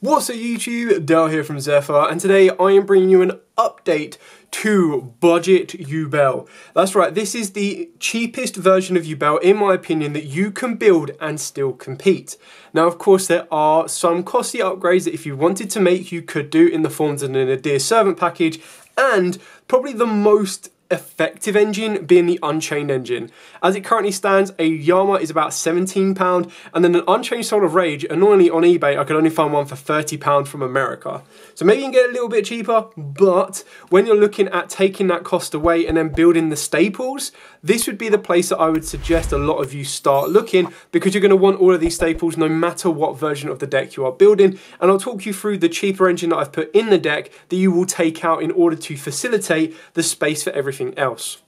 What's up YouTube, Dale here from Zephyr, and today I am bringing you an update to Budget Yubel. That's right, this is the cheapest version of Yubel, in my opinion, that you can build and still compete. Now, of course, there are some costly upgrades that if you wanted to make, you could do in the forms of an Adir Servant package, and probably the most effective engine being the Unchained engine. As it currently stands, a Yama is about £17, and then an Unchained Soul of Rage, annoyingly on eBay, I could only find one for £30 from America. So maybe you can get it a little bit cheaper, but when you're looking at taking that cost away and then building the staples, this would be the place that I would suggest a lot of you start looking, because you're going to want all of these staples no matter what version of the deck you are building, and I'll talk you through the cheaper engine that I've put in the deck that you will take out in order to facilitate the space for everything else.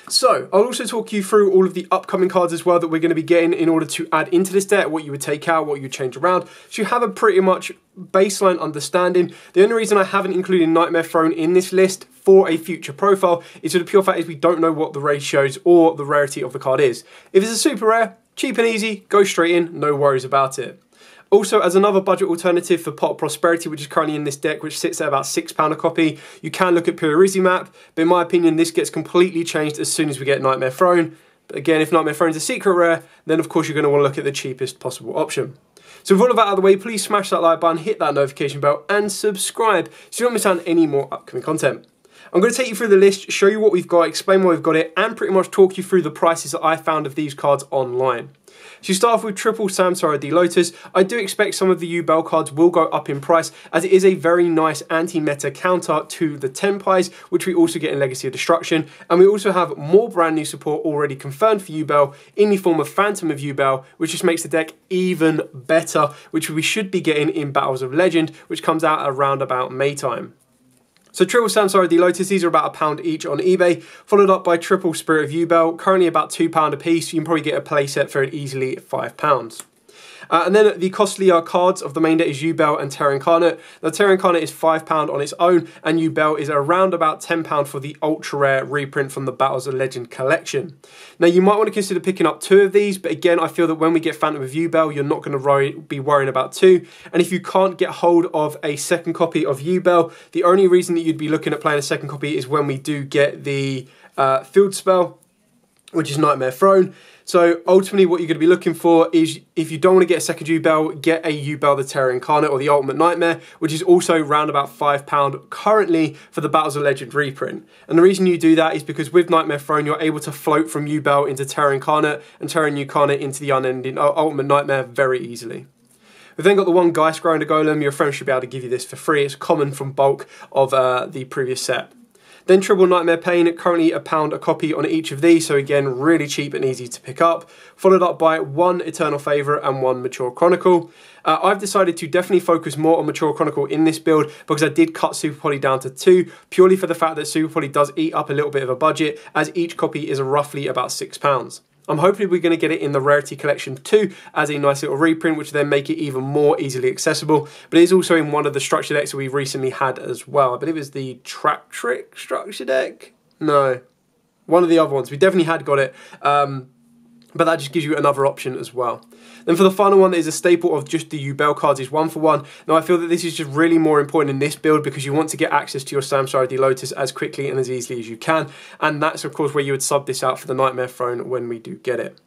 So, I'll also talk you through all of the upcoming cards as well that we're going to be getting in order to add into this deck, what you would take out, what you would change around, so you have a pretty much baseline understanding. The only reason I haven't included Nightmare Throne in this list for a future profile is for the pure fact is we don't know what the ratios or the rarity of the card is. If it's a super rare, cheap and easy, go straight in, no worries about it. Also, as another budget alternative for Pot of Prosperity, which is currently in this deck, which sits at about £6 a copy, you can look at Purizi Map, but in my opinion, this gets completely changed as soon as we get Nightmare Throne. But again, if Nightmare Throne is a secret rare, then of course you're going to want to look at the cheapest possible option. So with all of that out of the way, please smash that like button, hit that notification bell, and subscribe so you don't miss out on any more upcoming content. I'm going to take you through the list, show you what we've got, explain why we've got it, and pretty much talk you through the prices that I found of these cards online. So you start off with triple Samsara D Lotus. I do expect some of the Yubel cards will go up in price, as it is a very nice anti-meta counter to the Tenpais, which we also get in Legacy of Destruction. And we also have more brand new support already confirmed for Yubel in the form of Phantom of Yubel, which just makes the deck even better, which we should be getting in Battles of Legend, which comes out around about May time. So triple Samsara D Lotus, these are about £1 each on eBay, followed up by triple Spirit of Yubel, currently about £2 a piece. You can probably get a playset for it easily £5. And then the costlier cards of the main deck is Yubel and Terra Incarnate. Now Terra Incarnate is £5 on its own, and Yubel is around about £10 for the ultra rare reprint from the Battles of Legend collection. Now you might want to consider picking up 2 of these, but again I feel that when we get Phantom of Yubel, you're not going to be worrying about 2. And if you can't get hold of a second copy of Yubel, the only reason that you'd be looking at playing a second copy is when we do get the field spell, which is Nightmare Throne. So ultimately what you're going to be looking for is, if you don't want to get a second Yubel, get a Yubel the Terra Incarnate or the Ultimate Nightmare, which is also around about £5 currently for the Battles of Legend reprint. And the reason you do that is because with Nightmare Throne, you're able to float from Yubel into Terra Incarnate and Terra Incarnate into the unending Ultimate Nightmare very easily. We've then got the one Geist Grinder Golem. Your friend should be able to give you this for free. It's common from bulk of the previous set. Then triple Nightmare Pain, currently £1 a copy on each of these, so again, really cheap and easy to pick up. Followed up by 1 Eternal Favourite and 1 Mature Chronicle. I've decided to definitely focus more on Mature Chronicle in this build, because I did cut Super Poly down to 2, purely for the fact that Super Poly does eat up a little bit of a budget, as each copy is roughly about £6. I'm hoping we're going to get it in the Rarity Collection 2 as a nice little reprint, which will then make it even more easily accessible. But it is also in one of the structure decks that we've recently had as well. I believe it's the Trap Trick structure deck? No, one of the other ones. We definitely had got it, but that just gives you another option as well. Then for the final one, that is a staple of just the Yubel cards, is 1 for 1. Now I feel that this is just really more important in this build, because you want to get access to your Samsara D Lotus as quickly and as easily as you can. And that's of course where you would sub this out for the Nightmare Throne when we do get it.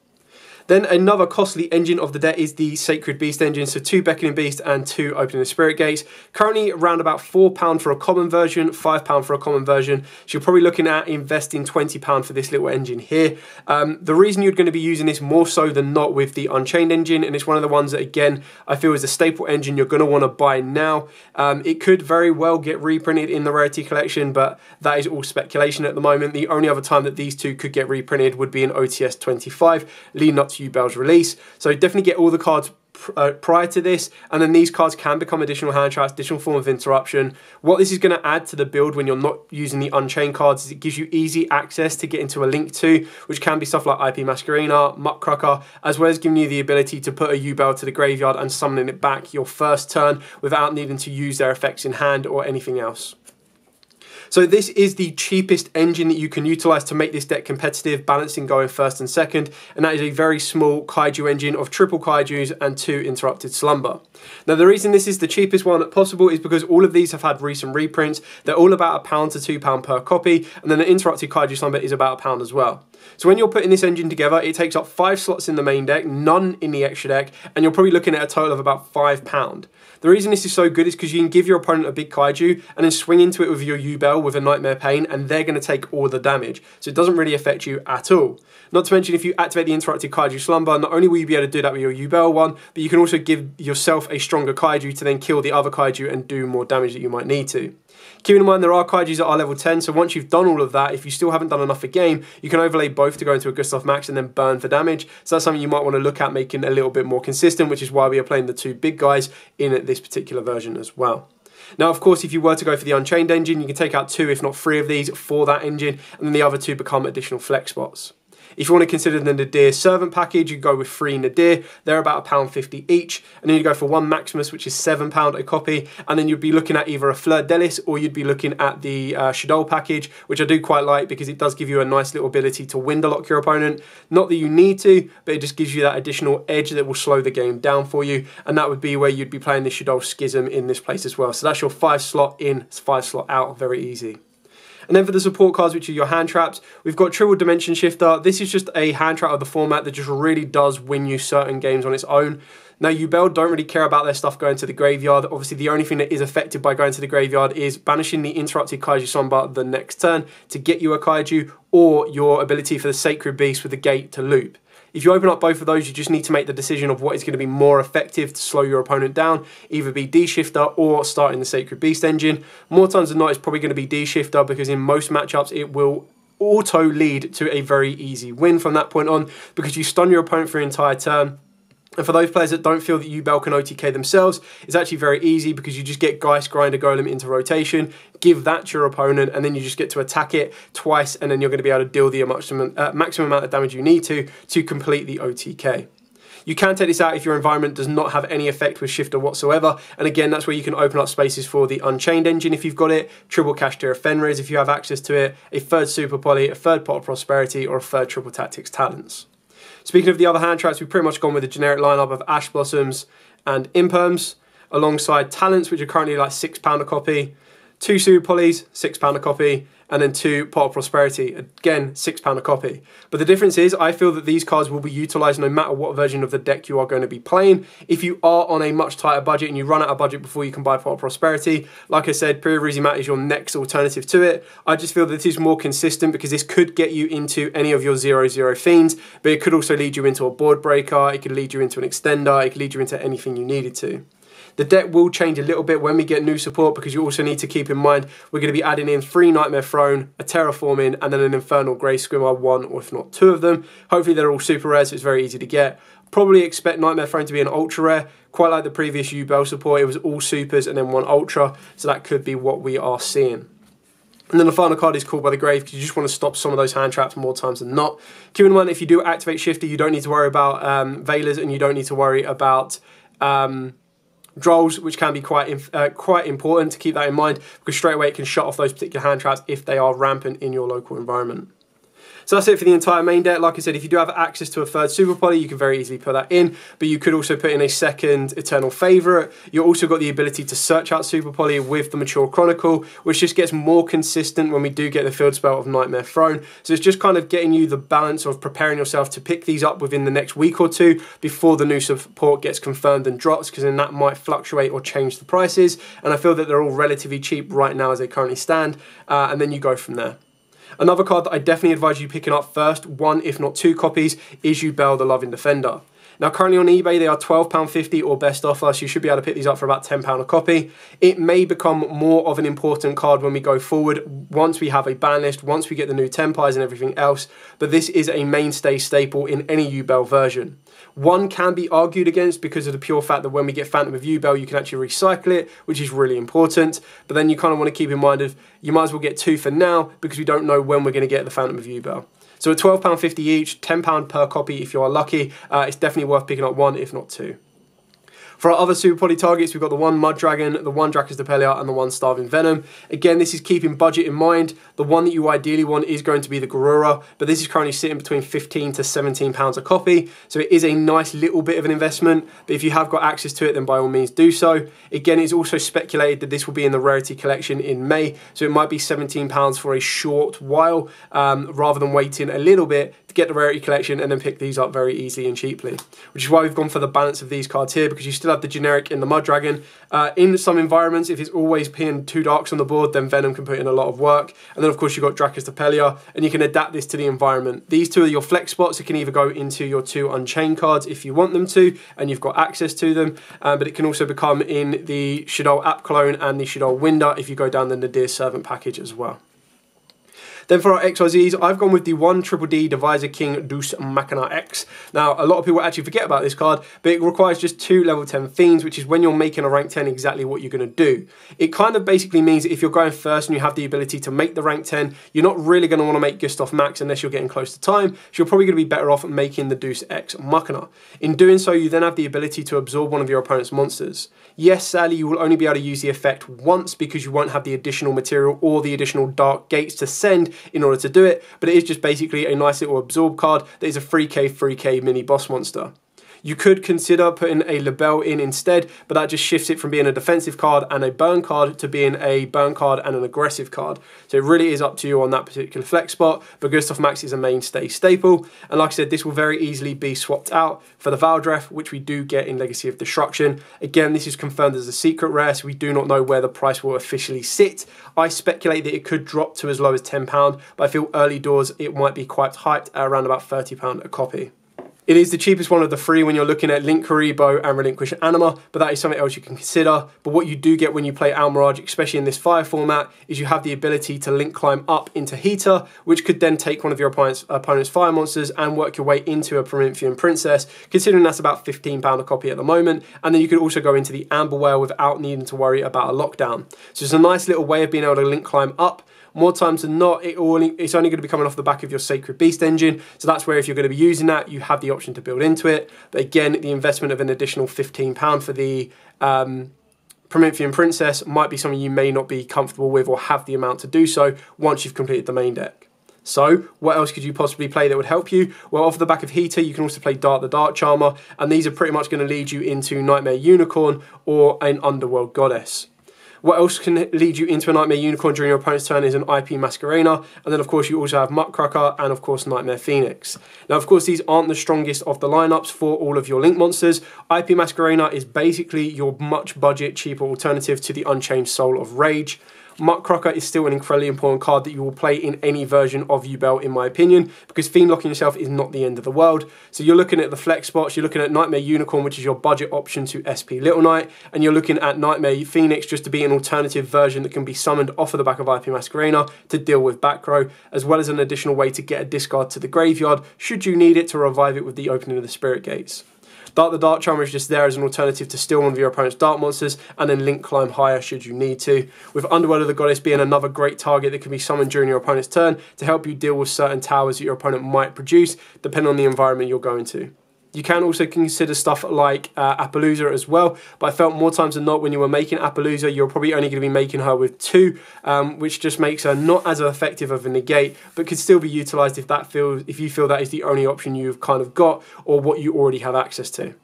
Then another costly engine of the deck is the Sacred Beast engine, so 2 Beckoning Beast and 2 Opening the Spirit Gates. Currently around about £4 for a common version, £5 for a common version. So you're probably looking at investing £20 for this little engine here. The reason you're going to be using this more so than not with the Unchained engine, and it's one of the ones that again I feel is a staple engine you're going to want to buy now. It could very well get reprinted in the Rarity Collection, but that is all speculation at the moment. The only other time that these two could get reprinted would be in OTS 25, leading up to Yubel's release. So definitely get all the cards prior to this, and then these cards can become additional hand traps, additional form of interruption. What this is going to add to the build when you're not using the Unchained cards is it gives you easy access to get into a Link 2, which can be stuff like IP Masquerena, Muckcracker, as well as giving you the ability to put a Yubel to the graveyard and summoning it back your first turn without needing to use their effects in hand or anything else. So this is the cheapest engine that you can utilize to make this deck competitive, balancing going first and second, and that is a very small kaiju engine of triple kaijus and 2 interrupted slumber. Now the reason this is the cheapest one possible is because all of these have had recent reprints. They're all about £1 to £2 per copy, and then the interrupted kaiju slumber is about £1 as well. So when you're putting this engine together, it takes up 5 slots in the main deck, none in the extra deck, and you're probably looking at a total of about £5. The reason this is so good is because you can give your opponent a big kaiju and then swing into it with your Yubel with a Nightmare Pain, and they're going to take all the damage. So it doesn't really affect you at all. Not to mention, if you activate the interrupted kaiju slumber, not only will you be able to do that with your Yubel one, but you can also give yourself a stronger kaiju to then kill the other kaiju and do more damage that you might need to. Keeping in mind there are kaijus that are level 10, so once you've done all of that, if you still haven't done enough for game, you can overlay both to go into a Gustav Max and then burn for damage. So that's something you might want to look at making a little bit more consistent, which is why we are playing the 2 big guys in this particular version as well. Now, of course, if you were to go for the Unchained engine, you can take out 2, if not 3 of these for that engine, and then the other 2 become additional flex spots. If you want to consider the Nadir Servant package, you go with 3 Nadir. They're about £1.50 each. And then you go for 1 Maximus, which is £7 a copy. And then you'd be looking at either a Fleur Delis or you'd be looking at the Shadol package, which I do quite like because it does give you a nice little ability to window lock your opponent. Not that you need to, but it just gives you that additional edge that will slow the game down for you. And that would be where you'd be playing the Shadol Schism in this place as well. So that's your 5 slot in, 5 slot out, very easy. And then for the support cards, which are your hand traps, we've got Triple Dimension Shifter. This is just a hand trap of the format that just really does win you certain games on its own. Now, Yubel don't really care about their stuff going to the graveyard. Obviously, the only thing that is affected by going to the graveyard is banishing the interrupted kaiju slumber the next turn to get you a kaiju, or your ability for the Sacred Beast with the gate to loop. If you open up both of those, you just need to make the decision of what is going to be more effective to slow your opponent down, either be D-Shifter or starting the Sacred Beast engine. More times than not, it's probably going to be D-Shifter because in most matchups, it will auto lead to a very easy win from that point on because you stun your opponent for an entire turn. And for those players that don't feel that Yubel can OTK themselves, it's actually very easy because you just get Geist Grinder Golem into rotation, give that to your opponent, and then you just get to attack it twice, and then you're going to be able to deal the maximum amount of damage you need to complete the OTK. You can take this out if your environment does not have any effect with Shifter whatsoever, and again, that's where you can open up spaces for the Unchained engine if you've got it, Triple Kashtira Fenris if you have access to it, a 3rd Super Poly, a 3rd Pot of Prosperity, or a 3rd Triple Tactics Talents. Speaking of the other hand traps, we've pretty much gone with a generic lineup of Ash Blossoms and Imperms, alongside Talents, which are currently like £6 a copy, 2 Super Polys, £6 a copy, and then 2 Pot of Prosperity, again £6 a copy. But the difference is, I feel that these cards will be utilised no matter what version of the deck you are going to be playing. If you are on a much tighter budget and you run out of budget before you can buy Pot of Prosperity, like I said, Period Rizzi Mat is your next alternative to it. I just feel that this is more consistent because this could get you into any of your 0/0 fiends, but it could also lead you into a board breaker, it could lead you into an extender, it could lead you into anything you needed to. The deck will change a little bit when we get new support because you also need to keep in mind we're going to be adding in 3 Nightmare Throne, a Terraforming, and then an Infernal Grey Swimmer, 1 or if not 2 of them. Hopefully they're all super rare, so it's very easy to get. Probably expect Nightmare Throne to be an ultra rare, quite like the previous Yubel support. It was all supers and then 1 ultra, so that could be what we are seeing. And then the final card is Called by the Grave because you just want to stop some of those hand traps more times than not. Keep in mind, if you do activate Shifter, you don't need to worry about Veilers and you don't need to worry about Drolls, which can be quite important to keep that in mind because straight away it can shut off those particular hand traps if they are rampant in your local environment. So that's it for the entire main deck. Like I said, if you do have access to a 3rd Super Poly, you can very easily put that in, but you could also put in a 2nd Eternal Favourite. You've also got the ability to search out Super Poly with the Mature Chronicle, which just gets more consistent when we do get the field spell of Nightmare Throne. So it's just kind of getting you the balance of preparing yourself to pick these up within the next week or 2 before the new support gets confirmed and drops, because then that might fluctuate or change the prices. And I feel that they're all relatively cheap right now as they currently stand, and then you go from there. Another card that I definitely advise you picking up first, 1 if not 2 copies, is Yubel the Loving Defender. Now currently on eBay they are £12.50 or best offer, so you should be able to pick these up for about £10 a copy. It may become more of an important card when we go forward, once we have a ban list, once we get the new Tempires and everything else, but this is a mainstay staple in any Yubel version. 1 can be argued against because of the pure fact that when we get Phantom of Yubel, you can actually recycle it, which is really important. But then you kind of want to keep in mind of you might as well get 2 for now because we don't know when we're going to get the Phantom of Yubel. So at £12.50 each, £10 per copy if you are lucky, it's definitely worth picking up 1 if not 2. For our other Super Poly targets, we've got the one Mud Dragon, the one Dracus Depelia, and the one Starving Venom. Again, this is keeping budget in mind. The one that you ideally want is going to be the Garura, but this is currently sitting between £15 to £17 a copy, so it is a nice little bit of an investment, but if you have got access to it, then by all means do so. Again, it's also speculated that this will be in the Rarity Collection in May, so it might be £17 for a short while, rather than waiting a little bit to get the Rarity Collection and then pick these up very easily and cheaply, which is why we've gone for the balance of these cards here, because you still have the generic in the Mud Dragon. In some environments, if it's always pinning 2 darks on the board, then Venom can put in a lot of work, and then of course you've got Dracus Depelia, and you can adapt this to the environment. These two are your flex spots. It can either go into your 2 Unchained cards if you want them to, and you've got access to them, but it can also become in the Shaddoll App Clone and the Shaddoll Winder if you go down the Nadir Servant package as well. Then for our XYZs, I've gone with the 1 Triple D Divisor King Deus Machina X. Now, a lot of people actually forget about this card, but it requires just 2 level 10 Fiends, which is when you're making a rank 10 exactly what you're going to do. It kind of basically means that if you're going first and you have the ability to make the rank 10, you're not really going to want to make Gustav Max unless you're getting close to time, so you're probably going to be better off making the Deus Ex Machina. In doing so, you then have the ability to absorb one of your opponent's monsters. Yes, sadly, you will only be able to use the effect once because you won't have the additional material or the additional dark gates to send in order to do it, but it is just basically a nice little absorb card that is a 3k mini boss monster. You could consider putting a Yubel in instead, but that just shifts it from being a defensive card and a burn card to being a burn card and an aggressive card. So it really is up to you on that particular flex spot, but Gustav Max is a mainstay staple. And like I said, this will very easily be swapped out for the Valdreth, which we do get in Legacy of Destruction. Again, this is confirmed as a secret rare, so we do not know where the price will officially sit. I speculate that it could drop to as low as £10, but I feel early doors it might be quite hyped at around about £30 a copy. It is the cheapest one of the 3 when you're looking at Link Kuriboh and Relinquish Anima, but that is something else you can consider. But what you do get when you play Almirage, especially in this fire format, is you have the ability to link climb up into Heater, which could then take one of your opponent's fire monsters and work your way into a Promethean Princess, considering that's about £15 a copy at the moment. And then you could also go into the Amber Whale without needing to worry about a lockdown. So it's a nice little way of being able to link climb up. More times than not, it's only going to be coming off the back of your Sacred Beast engine, so that's where if you're going to be using that, you have the option to build into it. But again, the investment of an additional £15 for the Promethean Princess might be something you may not be comfortable with or have the amount to do so once you've completed the main deck. So, what else could you possibly play that would help you? Well, off the back of Heater, you can also play Dart the Dark Charmer, and these are pretty much going to lead you into Nightmare Unicorn or an Underworld Goddess. What else can lead you into a Nightmare Unicorn during your opponent's turn is an IP Masquerena, and then of course you also have Muckcracker and of course Nightmare Phoenix. Now of course these aren't the strongest of the lineups for all of your Link monsters. IP Masquerena is basically your much budget, cheaper alternative to the Unchained Soul of Rage. Muckcracker is still an incredibly important card that you will play in any version of Yubel, in my opinion, because Fiend locking yourself is not the end of the world. So you're looking at the flex spots, you're looking at Nightmare Unicorn, which is your budget option to SP Little Knight, and you're looking at Nightmare Phoenix just to be an alternative version that can be summoned off of the back of IP Masquerena to deal with back row, as well as an additional way to get a discard to the graveyard should you need it to revive it with the opening of the Spirit Gates. Dart the Dark Charmer is just there as an alternative to steal one of your opponent's dark monsters and then link climb higher should you need to, with Underworld of the Goddess being another great target that can be summoned during your opponent's turn to help you deal with certain towers that your opponent might produce depending on the environment you're going to. You can also consider stuff like Appaloosa as well, but I felt more times than not when you were making Appaloosa, you're probably only going to be making her with 2, which just makes her not as effective of a negate, but could still be utilised if you feel that is the only option you've kind of got or what you already have access to.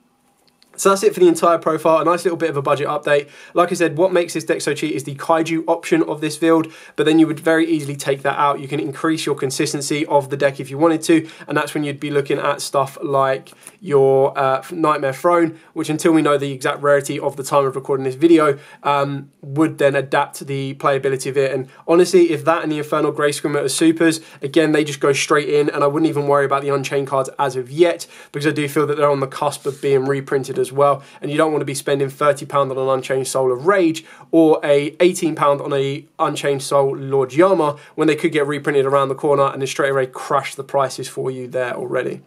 So that's it for the entire profile, a nice little bit of a budget update. Like I said, what makes this deck so cheap is the Kaiju option of this build, but then you would very easily take that out. You can increase your consistency of the deck if you wanted to, and that's when you'd be looking at stuff like your Nightmare Throne, which until we know the exact rarity of the time of recording this video, would then adapt the playability of it. And honestly, if that and the Infernal Grey Screamer are supers, again, they just go straight in, and I wouldn't even worry about the Unchained cards as of yet, because I do feel that they're on the cusp of being reprinted as well, and you don't want to be spending £30 on an Unchained Soul of Rage or a £18 on a Unchained Soul Lord Yama when they could get reprinted around the corner and then straight away crash the prices for you there already.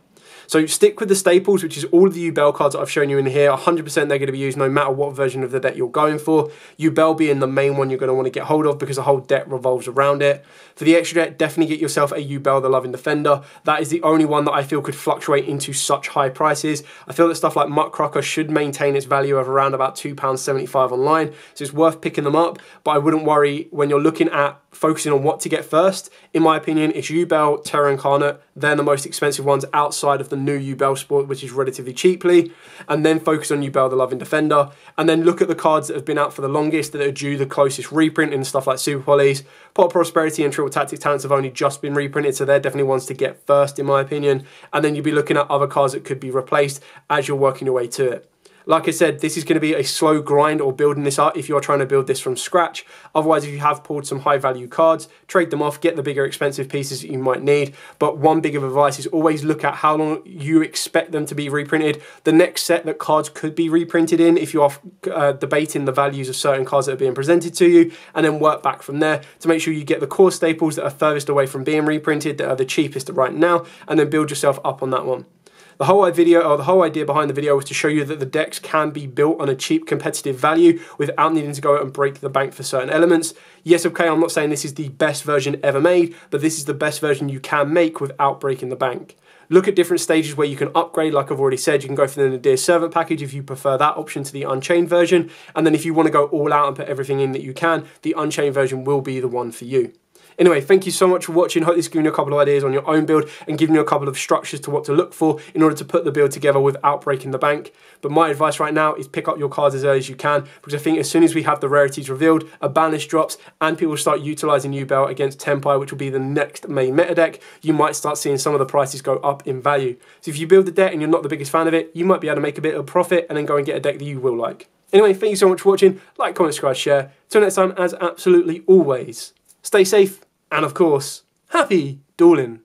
So stick with the staples, which is all of the Yubel cards that I've shown you in here. 100% they're going to be used no matter what version of the deck you're going for. Yubel being the main one you're going to want to get hold of because the whole deck revolves around it. For the extra deck, definitely get yourself a Yubel the Loving Defender. That is the only one that I feel could fluctuate into such high prices. I feel that stuff like Muckcracker should maintain its value of around about £2.75 online, so it's worth picking them up, but I wouldn't worry when you're looking at focusing on what to get first. In my opinion, it's Yubel, Terra Incarnate. They're the most expensive ones outside of the new Yubel Sport, which is relatively cheaply, and then focus on Yubel the Loving Defender, and then look at the cards that have been out for the longest, that are due the closest reprint, and stuff like Super Polys. Pot of Prosperity and Triple Tactics Talents have only just been reprinted, so they're definitely ones to get first in my opinion, and then you'll be looking at other cards that could be replaced as you're working your way to it. Like I said, this is going to be a slow grind or building this up if you're trying to build this from scratch. Otherwise, if you have pulled some high value cards, trade them off, get the bigger expensive pieces that you might need. But one big of advice is always look at how long you expect them to be reprinted. The next set that cards could be reprinted in, if you are debating the values of certain cards that are being presented to you, and then work back from there to make sure you get the core staples that are furthest away from being reprinted, that are the cheapest right now, and then build yourself up on that one. The whole idea behind the video was to show you that the decks can be built on a cheap competitive value without needing to go out and break the bank for certain elements. Yes, okay, I'm not saying this is the best version ever made, but this is the best version you can make without breaking the bank. Look at different stages where you can upgrade, like I've already said. You can go for the Nadir Servant package if you prefer that option to the Unchained version, and then if you want to go all out and put everything in that you can, the Unchained version will be the one for you. Anyway, thank you so much for watching. Hope this has given you a couple of ideas on your own build and given you a couple of structures to what to look for in order to put the build together without breaking the bank. But my advice right now is pick up your cards as early as you can, because I think as soon as we have the rarities revealed, a ban list drops, and people start utilising Yubel against Tenpai, which will be the next main meta deck, you might start seeing some of the prices go up in value. So if you build the deck and you're not the biggest fan of it, you might be able to make a bit of profit and then go and get a deck that you will like. Anyway, thank you so much for watching. Like, comment, subscribe, share. Till next time, as absolutely always, stay safe. And of course, happy dueling.